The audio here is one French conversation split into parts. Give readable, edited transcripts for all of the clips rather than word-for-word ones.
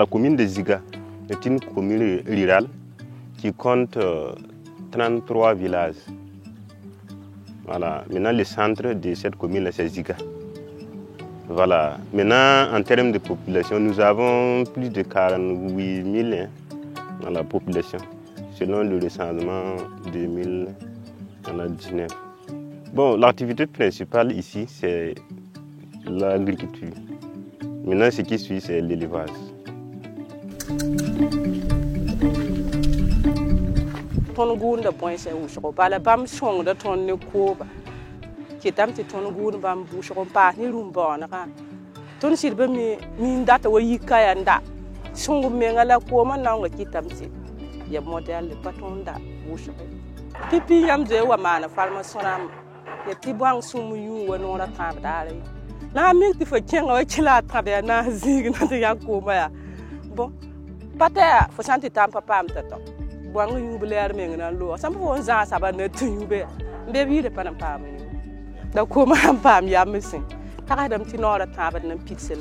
la commune de Ziga est une commune rurale qui compte 33 villages. Voilà. Maintenant, le centre de cette commune, c'est Ziga. Voilà. Maintenant, en termes de population, nous avons plus de 48 000 dans la population, selon le recensement 2019. Bon, l'activité principale ici, c'est l'agriculture. Maintenant, ce qui suit, c'est l'élevage. Ton goût de point c'est où je parle pas me chong de ton ne coba qui est un petit ton goût bam bouche on pas ni rumba ton si be mi date wo yika yanda chong me ngala ko man na ngaki tamsi ya model paton da bouche pipi yam de wa mana farma sonam ya tibang sumu yu wa no ra ta dare na mi ti fa kenga wa kila ta be na zig na te ya ko ma ya bon pata fo santi tam papa am tato buang yu beler me ngana lo sam fo za sa ba na tu yu be bi de panam pam ni da ko ma pam ya misin ta ka dam ti no ra ta ba na pixel.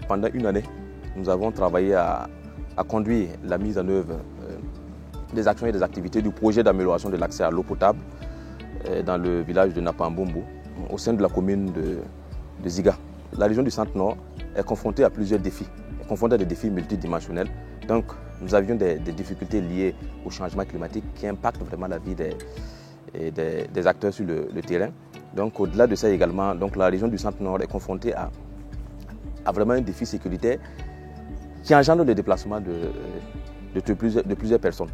Pendant une année, nous avons travaillé à conduire la mise en œuvre des actions et des activités du projet d'amélioration de l'accès à l'eau potable dans le village de Napambumbu, au sein de la commune de Ziga. La région du Centre-Nord est confrontée à plusieurs défis, est confrontée à des défis multidimensionnels. Donc, nous avions des difficultés liées au changement climatique qui impactent vraiment la vie des acteurs sur le terrain. Donc, au-delà de ça également, donc, la région du Centre-Nord est confrontée à vraiment un défi sécuritaire qui engendre le déplacement de plusieurs personnes.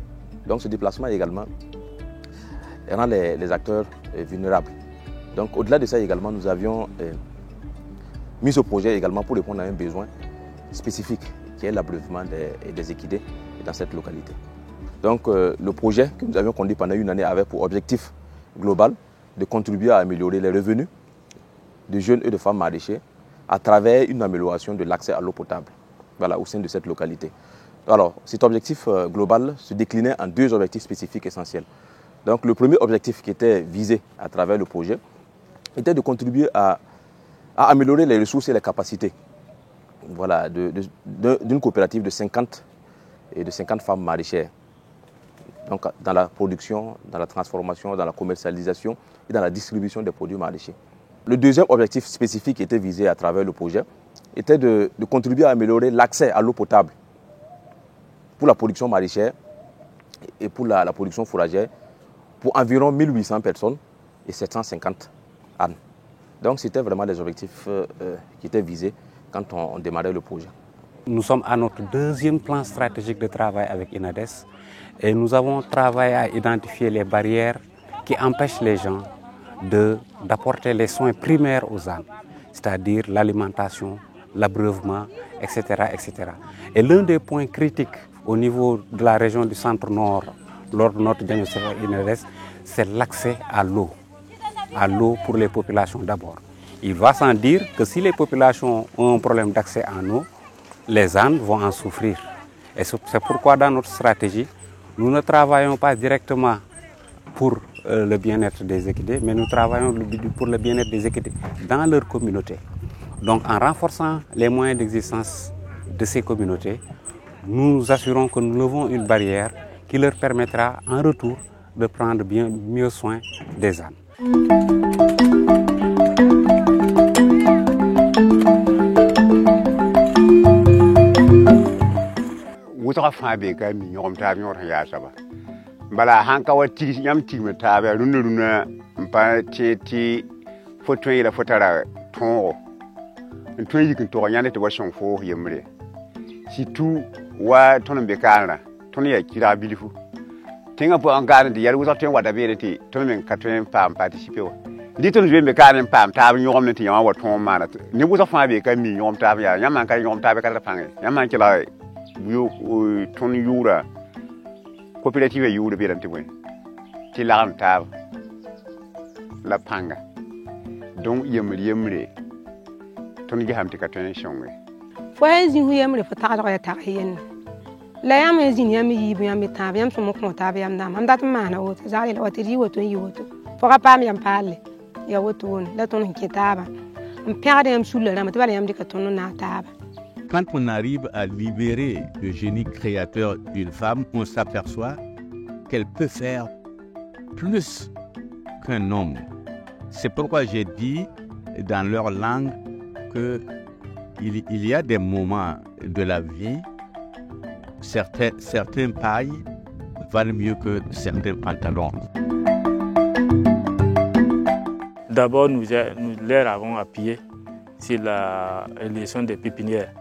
Donc ce déplacement également rend les acteurs vulnérables. Donc au-delà de ça également, nous avions mis ce projet également pour répondre à un besoin spécifique qui est l'abreuvement des équidés dans cette localité. Donc le projet que nous avions conduit pendant une année avait pour objectif global de contribuer à améliorer les revenus de jeunes et de femmes maraîchers à travers une amélioration de l'accès à l'eau potable, voilà, au sein de cette localité. Alors, cet objectif global se déclinait en deux objectifs spécifiques essentiels. Donc, le premier objectif qui était visé à travers le projet était de contribuer à améliorer les ressources et les capacités, voilà, d'une coopérative de 50 femmes maraîchères. Donc, dans la production, dans la transformation, dans la commercialisation et dans la distribution des produits maraîchers. Le deuxième objectif spécifique qui était visé à travers le projet était de contribuer à améliorer l'accès à l'eau potable pour la production maraîchère et pour la production fourragère pour environ 1800 personnes et 750 ânes. Donc c'était vraiment des objectifs qui étaient visés quand on démarrait le projet. Nous sommes à notre deuxième plan stratégique de travail avec INADES et nous avons travaillé à identifier les barrières qui empêchent les gens d'apporter les soins primaires aux ânes, c'est-à-dire l'alimentation, l'abreuvement, etc., etc. Et l'un des points critiques au niveau de la région du Centre-Nord, lors de notre diagnostic INADES, c'est l'accès à l'eau pour les populations d'abord. Il va sans dire que si les populations ont un problème d'accès en eau, les ânes vont en souffrir. Et c'est pourquoi dans notre stratégie, nous ne travaillons pas directement pour le bien-être des équidés, mais nous travaillons pour le bien-être des équidés dans leur communauté. Donc en renforçant les moyens d'existence de ces communautés, nous nous assurons que nous levons une barrière qui leur permettra en retour de prendre mieux soin des ânes. Bala hanka wati yam tigme tabe runa mpa ti foto ila fotara tongo nto yikin to nyane to washon fo yemre situ wa tonon be kana ton ya kira bilifu tinga po an garde yar wusa ten wada be ti ton men katwen pam participer wa ndi ton be kana pam tabe nyom ne ti yama wa ton mana ni wusa fa be ka mi nyom tabe ya yama kan nyom tabe ka pange yama kila yo ton yura coopérative yude be danti boy tɩ lagem taab la pãnga donc yembre tõnd gesame tɩ ka tõe n sõnge fo ya zĩig yembre fo tagdg ya tag yenne la yãmb ya zĩnd yãmb yiib yãmb tãab yãmb sõm n kõ taab yãmb dãmb mam dat n maana woto zag yela wa tɩ d yi woto n yi woto fo ka paam yãmb paalle ya woto wone la tõnd n kẽ taaba n pẽgd yãmb sulla rãmb tɩ bala yãmb dɩka tõnd n na taaba. Quand on arrive à libérer le génie créateur d'une femme, on s'aperçoit qu'elle peut faire plus qu'un homme. C'est pourquoi j'ai dit dans leur langue qu'il y a des moments de la vie, certains pailles valent mieux que certains pantalons. D'abord, nous leur avons appuyé sur la leçon des pépinières.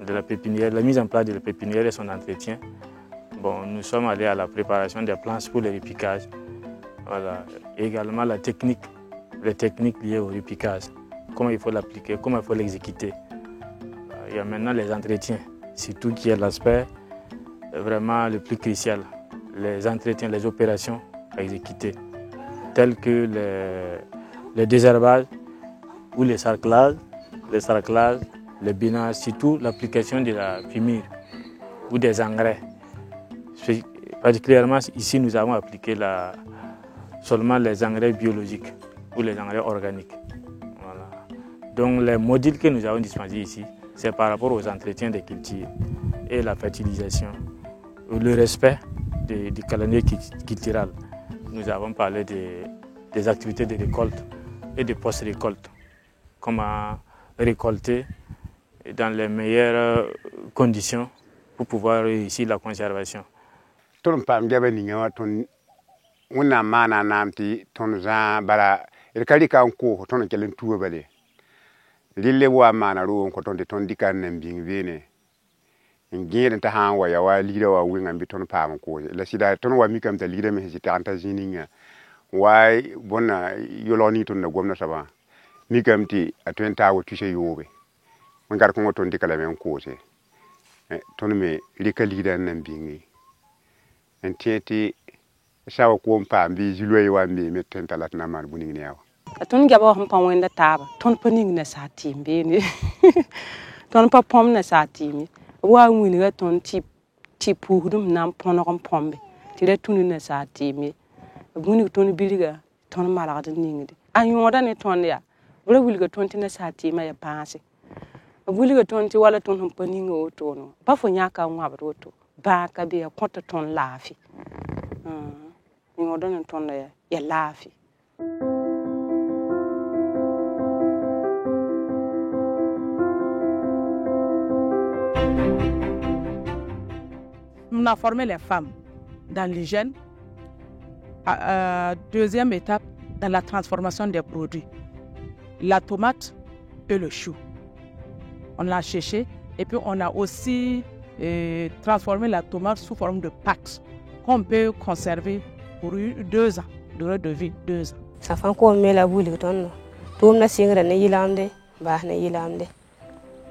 De la pépinière, la mise en place de la pépinière et son entretien. Bon, nous sommes allés à la préparation des planches pour le repiquage. Voilà. Et également la technique, les techniques liées au repiquage. Comment il faut l'appliquer, comment il faut l'exécuter. Il y a maintenant les entretiens, surtout qui est l'aspect vraiment le plus crucial. Les entretiens, les opérations à exécuter, telles que les désherbages ou les sarclages, le binage, surtout l'application de la fumure ou des engrais. Particulièrement ici, nous avons appliqué seulement les engrais biologiques ou les engrais organiques. Voilà. Donc les modules que nous avons dispensés ici, c'est par rapport aux entretiens des cultures et la fertilisation, le respect du calendrier cultural. Nous avons parlé des activités de récolte et de post-récolte. Comment récolter dans les meilleures conditions pour pouvoir réussir la conservation. Tõnd paam gɛba ninga wã tõnd wẽnnaam maana naam tɩ tõnd zãag bala d ka rɩka n koos tõnd n kell n tuba bale rɩlle wa maana roog n kõ tõnd tɩ tõnd dɩka n nan bĩng beene n gẽed n t'a sã n wa ya wa ligrã wa wɩngã bɩ tõnd paam n koose la sɩda tõnd wa mikame t'a ligrã me sẽn tɩ tag n ta zĩ ninga wa bõnna yolg ning tõnd na gomna soabã mikame tɩ a tõe n taa wa tusa yoobe n gar kõngã tõnd dɩka lame n koose tõnd me rɩka ligrã n nan bĩngi n tẽ tɩ sã wa koom paam bɩ zu-loɛɛ wa n beeme tõe n tala tɩ na n maan bũ-ning ne a wa tõnd gɛba sẽn pa wẽnda taaba tõnd pa ning nasaa tɩɩm beene tõnd pa põm nasaa tɩɩm ye b wa n wilga tõnd tɩ puusdem na n põneg n põmbe tɩ ra tũni nasaa tɩɩm ye b wilg tõnd bilga tõnd malgd n ningde a yõoda ne tõnd yaa b ra wilga tõnd tɩ nasaa tɩɩmã ya bãase b wilga tõnd tɩ wala tõnd sẽn pa ninga wotone pa fo yãka n wãbd woto bãaka bɩ ya kõta tõnd laafɩ yõoda ne tõnd ya laafɩ. On a formé les femmes dans l'hygiène. Deuxième étape, dans la transformation des produits. La tomate et le chou. On l'a séché et puis on a aussi transformé la tomate sous forme de pâte qu'on peut conserver pour 2 ans, durée de vie 2 ans. Ça fait qu'on met la boule de ton. Tout le monde sait que les Irlandais, les Irlandais.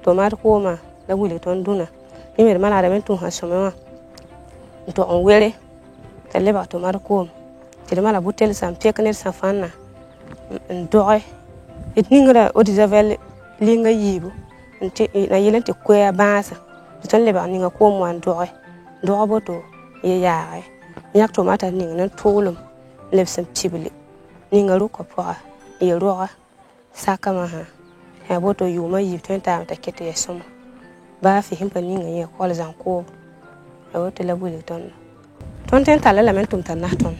Tomate comme la boule de ton duna. Il me demande à remettre tout en chemin. To on wele tele ba to mar ko tele mala butel sam tekner sa fanna ndoy et ningra o disavel linga yibu nte na yelente ko ya basa to le ba ninga ko mo ndoy ndo boto ye yaare yak to mata ninga nan tolum le sam tibli ninga ru ko pa ye roa saka ma ha ya boto yuma yib to ta ta kete ya somo ba fi himpa ninga ye ko zan ko awo te la buli ton ten tala la men tum tan nahton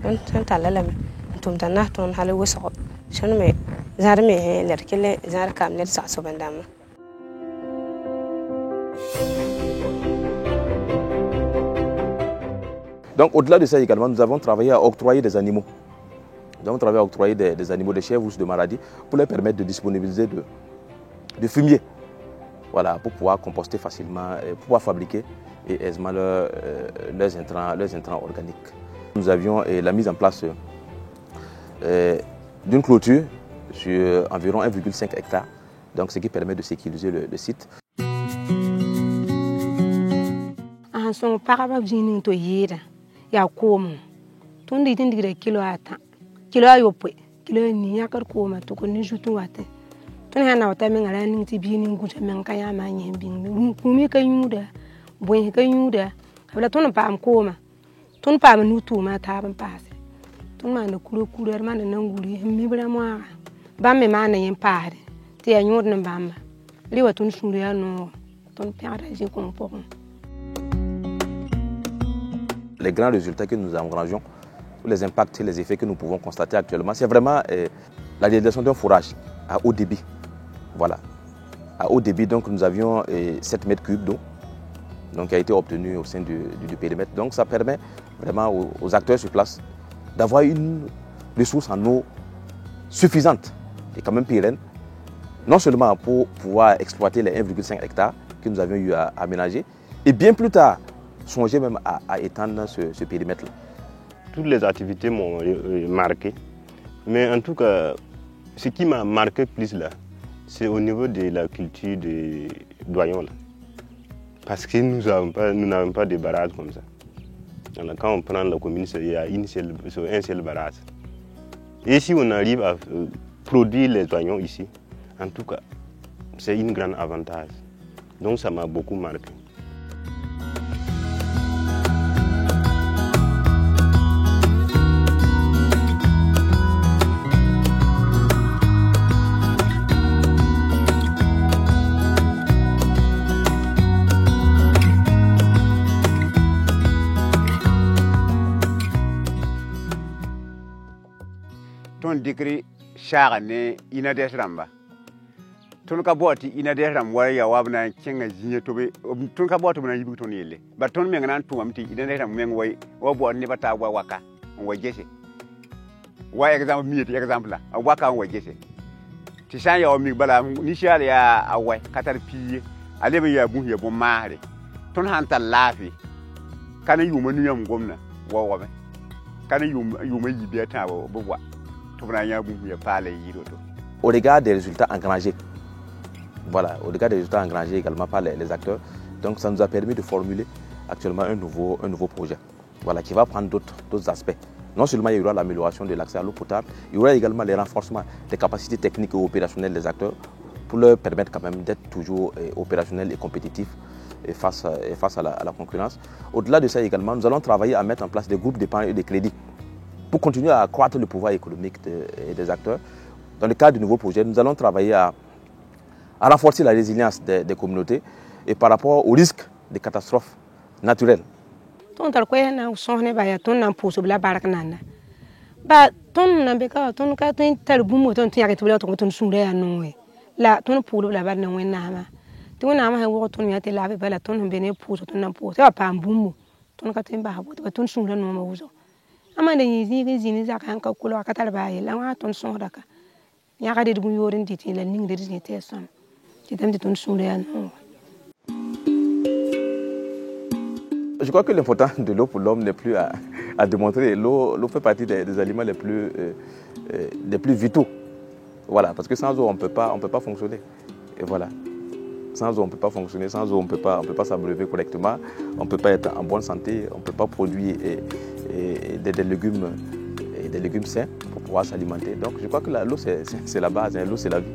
ten tala la men tum tan nahton hale woso shon me zar me ler kele zar kam ler sa so bandama. Donc au-delà de ça également, nous avons travaillé à octroyer des animaux. Nous avons travaillé à octroyer des animaux de chèvres ou de Maradi pour leur permettre de disponibiliser de fumier. Voilà, pour pouvoir composter facilement, pour pouvoir fabriquer et aisément leurs intrants organiques. Nous avions la mise en place d'une clôture sur environ 1,5 hectare, donc ce qui permet de sécuriser le site. ton di tin digre kilo ata kilo ayopwe kilo ni yakar ko ma to ko ni jutu wate ton ha na wata men ngala ning ti bi ni nguja men ka ya ma nyen bi mi ku mi ka yuda boy ka yuda kabla ton pa am ko ma ton pa ma nutu ma ta ban pase ton ma na kuro ma na nguri mi bra mo ba me ma na yen pare ti ya nyod na bamba liwa ton suru ya no ton père j'ai compris. Les grands résultats que nous engageons, les impacts et les effets que nous pouvons constater actuellement, c'est vraiment la réalisation d'un forage à haut débit. Voilà. À haut débit, donc nous avions 7 mètres cubes d'eau qui a été obtenu au sein du périmètre. Donc ça permet vraiment aux acteurs sur place d'avoir une ressource en eau suffisante et quand même pérenne, non seulement pour pouvoir exploiter les 1,5 hectares que nous avions eu à aménager, et bien plus tard, songer même à étendre ce périmètre-là. Toutes les activités m'ont marqué, mais en tout cas, ce qui m'a marqué plus là, c'est au niveau de la culture des doyons là. Parce que nous n'avons pas de barrage comme ça. Alors, quand on prend la commune, il y a un seul barrage. Et si on arrive à produire les doyons ici, en tout cas, c'est un grand avantage. Donc ça m'a beaucoup marqué. Ton dikri shaga ne ina des ramba. Ton ka boti ina des ram wara ya wabna kenga jinya tobe ton ka boti mena yibu ton yelle ba ton menga nan tuam ti ina des ram menga way wo bo ni bata wa waka on jese wa example mi example la waka on jese ti san ya o mi bala ni shale ya awai katar piye ale be ya bu ya bo mare ton hanta lafi kana yuma nuyam gomna wo wobe kana yuma yibe ta bo wa to bana ya bu ya pale yiro to. Au regard des résultats engrangés, voilà, au regard des résultats engrangés également par les acteurs, donc ça nous a permis de formuler actuellement un nouveau projet, voilà, qui va prendre d'autres aspects. Non seulement il y aura l'amélioration de l'accès à l'eau potable, il y aura également les renforcements des capacités techniques et opérationnelles des acteurs pour leur permettre quand même d'être toujours opérationnels et compétitifs face à la concurrence. Au-delà de ça également, nous allons travailler à mettre en place des groupes d'épargne et de crédit pour continuer à accroître le pouvoir économique des acteurs. Dans le cadre du nouveau projet, nous allons travailler à renforcer la résilience des communautés et par rapport aux risques de catastrophes naturelles. Ton tarkoya na usone ba ya ton na puso bla barak nana ba ton na beka ton ka ton tarbu mo ton tiya ketula ton sumre ya noe la ton pulo bla bar na wenna ma ton na ma wo ton ya te la be bala ton be ne puso ton na puso ya pa mbumu ton ka tin ba ha bo ton sumre no ma wuzo ama da yi zini za ka hanka kulo ka tarba yi la wa ton son daka ya ka de dum yorin titi la ning de ni te son ti tam de ton sumre ya no. Je crois que l'important de l'eau pour l'homme n'est plus à démontrer. L'eau fait partie des aliments les plus vitaux. Voilà, parce que sans eau, on ne peut pas fonctionner. Et voilà. Sans eau, on ne peut pas fonctionner. Sans eau, on ne peut pas s'abreuver correctement. On ne peut pas être en bonne santé. On ne peut pas produire des légumes sains pour pouvoir s'alimenter. Donc, je crois que l'eau, c'est la base. L'eau, c'est la vie.